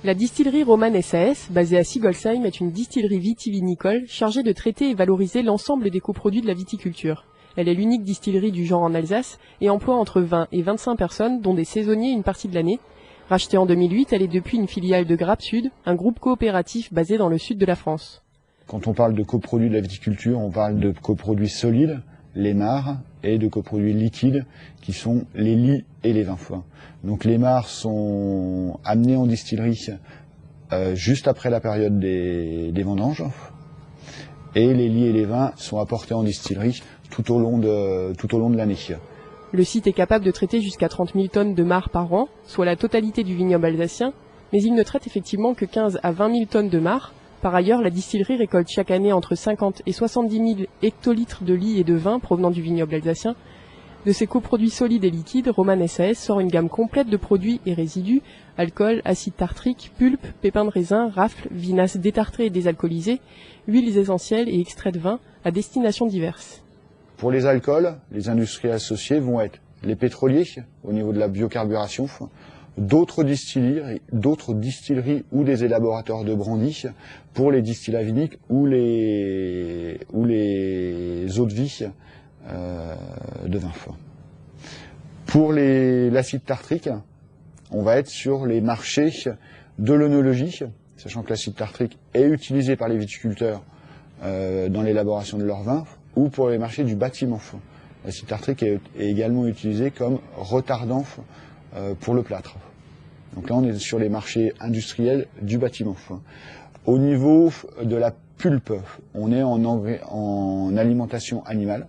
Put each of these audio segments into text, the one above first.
La distillerie Roman SAS, basée à Sigolsheim, est une distillerie vitivinicole chargée de traiter et valoriser l'ensemble des coproduits de la viticulture. Elle est l'unique distillerie du genre en Alsace et emploie entre 20 et 25 personnes, dont des saisonniers une partie de l'année. Rachetée en 2008, elle est depuis une filiale de Grappe Sud, un groupe coopératif basé dans le sud de la France. Quand on parle de coproduits de la viticulture, on parle de coproduits solides, les mares, et de coproduits liquides, qui sont les lies et les vins fins. Donc les mares sont amenés en distillerie juste après la période des vendanges, et les lies et les vins sont apportés en distillerie tout au long de l'année. Le site est capable de traiter jusqu'à 30 000 tonnes de mares par an, soit la totalité du vignoble alsacien, mais il ne traite effectivement que 15 à 20 000 tonnes de mares. Par ailleurs, la distillerie récolte chaque année entre 50 et 70 000 hectolitres de lies et de vin provenant du vignoble alsacien. De ces coproduits solides et liquides, Roman SAS sort une gamme complète de produits et résidus, alcool, acide tartrique, pulpe, pépins de raisin, rafles, vinasse détartrée et désalcoolisée, huiles essentielles et extraits de vin à destination diverses. Pour les alcools, les industries associées vont être les pétroliers au niveau de la biocarburation, d'autres distilleries ou des élaborateurs de brandy pour les distillats viniques ou les eaux de vie de vin fin. Pour l'acide tartrique, on va être sur les marchés de l'œnologie, sachant que l'acide tartrique est utilisé par les viticulteurs dans l'élaboration de leur vin, ou pour les marchés du bâtiment. L'acide tartrique est également utilisé comme retardant pour le plâtre. Donc là, on est sur les marchés industriels du bâtiment. Au niveau de la pulpe, on est en alimentation animale.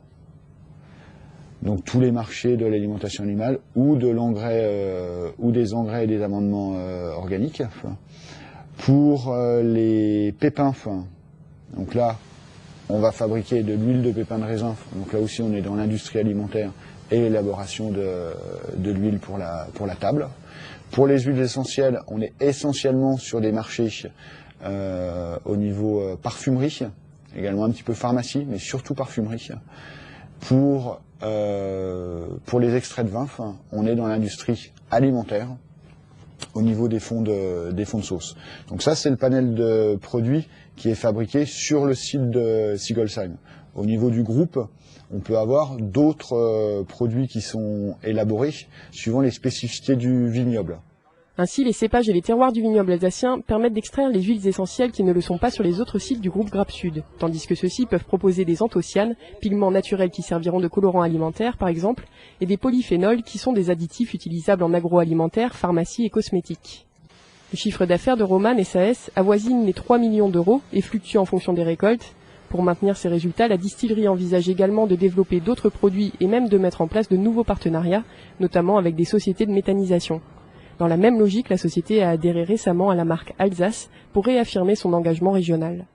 Donc tous les marchés de l'alimentation animale ou de l'engrais ou des engrais et des amendements organiques. Pour les pépins fins, donc là, on va fabriquer de l'huile de pépins de raisin. Donc là aussi, on est dans l'industrie alimentaire et l'élaboration de l'huile pour la table. Pour les huiles essentielles, on est essentiellement sur des marchés au niveau parfumerie, également un petit peu pharmacie, mais surtout parfumerie. Pour les extraits de vin, on est dans l'industrie alimentaire au niveau des fonds de sauce. Donc ça, c'est le panel de produits qui est fabriqué sur le site de Sigolsheim. Au niveau du groupe, on peut avoir d'autres produits qui sont élaborés suivant les spécificités du vignoble. Ainsi, les cépages et les terroirs du vignoble alsacien permettent d'extraire les huiles essentielles qui ne le sont pas sur les autres sites du groupe Grappe Sud, tandis que ceux-ci peuvent proposer des anthocyanes, pigments naturels qui serviront de colorants alimentaires par exemple, et des polyphénols qui sont des additifs utilisables en agroalimentaire, pharmacie et cosmétiques. Le chiffre d'affaires de Roman SAS avoisine les 3 millions d'euros et fluctue en fonction des récoltes. Pour maintenir ces résultats, la distillerie envisage également de développer d'autres produits et même de mettre en place de nouveaux partenariats, notamment avec des sociétés de méthanisation. Dans la même logique, la société a adhéré récemment à la marque Alsace pour réaffirmer son engagement régional.